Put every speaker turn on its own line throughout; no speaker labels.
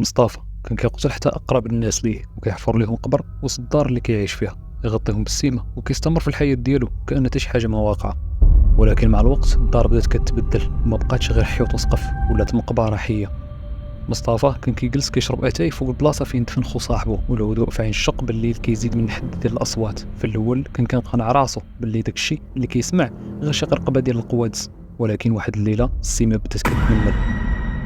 مصطفى كان كيقتل حتى اقرب الناس ليه وكيحفر لهم قبر وسط الدار اللي كيعيش فيها، يغطيهم بالسيمه وكيستمر في الحياه ديالو كأن حتى شي حاجه ما واقعه. ولكن مع الوقت الدار بدات كتبدل وما بقاتش غير حيوط وسقف، ولات مقبره حيه. مصطفى كان كيجلس كيشرب اتاي فوق البلاصه فين دفن خو صاحبه، والهدوء في عين الشق بالليل كيزيد من الحد ديال الاصوات. في الاول كان كيقنع راسو باللي داكشي اللي كيسمع غير شي قرقبه ديال القوادس، ولكن واحد الليله السيمه بدات كتنمل.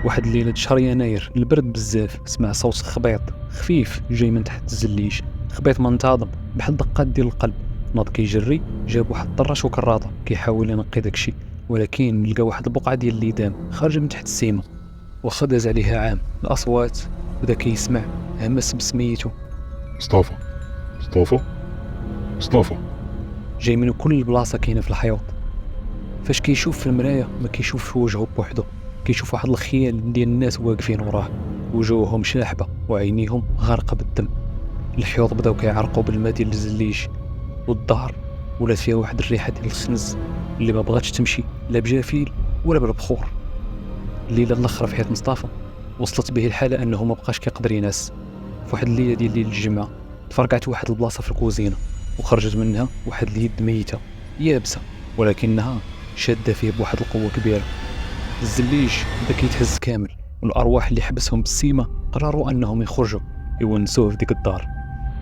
واحد الليله شهر يناير البرد بزاف، سمع صوت خبيط خفيف جاي من تحت الزليش، خبيط منتظم بحال دقات ديال القلب. ناض كيجري جاب واحد الطراش وكراطه كيحاول ينقي داكشي، ولكن لقى واحد البقعه ديال الليدام خارجه من تحت السيمه. واخا داز عليها عام الاصوات بدا كيسمع همس بسميتو
مصطفى مصطفى مصطفى.
جاي من كل بلاصه كاينه في الحيوط. فاش كيشوف في المرايه ما كيشوفش وجهه بوحدو، كيشوف واحد الخيال ديال الناس واقفين وراه، وجوههم شاحبه وعينيهم غارقه بالدم. الحيوط بداو كيعرقوا بالماء ديال الزليش، والدار ولات فيها واحد الريحه ديال الخنز اللي ما بغاتش تمشي لا بجافيل ولا بالبخور. الليله الاخر في حياه مصطفى وصلت به الحاله انه ما بقاش كيقدر ينعس. في واحد الليله ديال ليل الجمعه تفرقعت واحد البلاصه في الكوزينه، وخرجت منها واحد اليد ميته يابسه ولكنها شاده فيه بواحد القوه كبيره. الزليش بدا كيتهز كامل، والارواح اللي حبسهم بالسيمه قرروا انهم يخرجوا يونسوه في ديك الدار.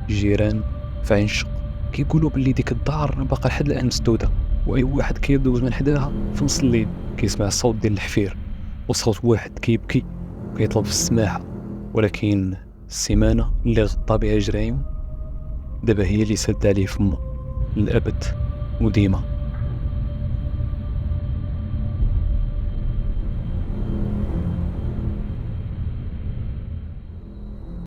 الجيران في عين الشق كيقولوا باللي ديك الدار باقا لحد الان مسدوده، واي واحد كيدوز من حداها في نص الليل كيسمع الصوت ديال الحفير وصوت واحد كيبكي وكيطلب في السماحه. ولكن السيمانه اللي غطى بها جرايم دابا هي اللي سد عليه فمه للابد وديما.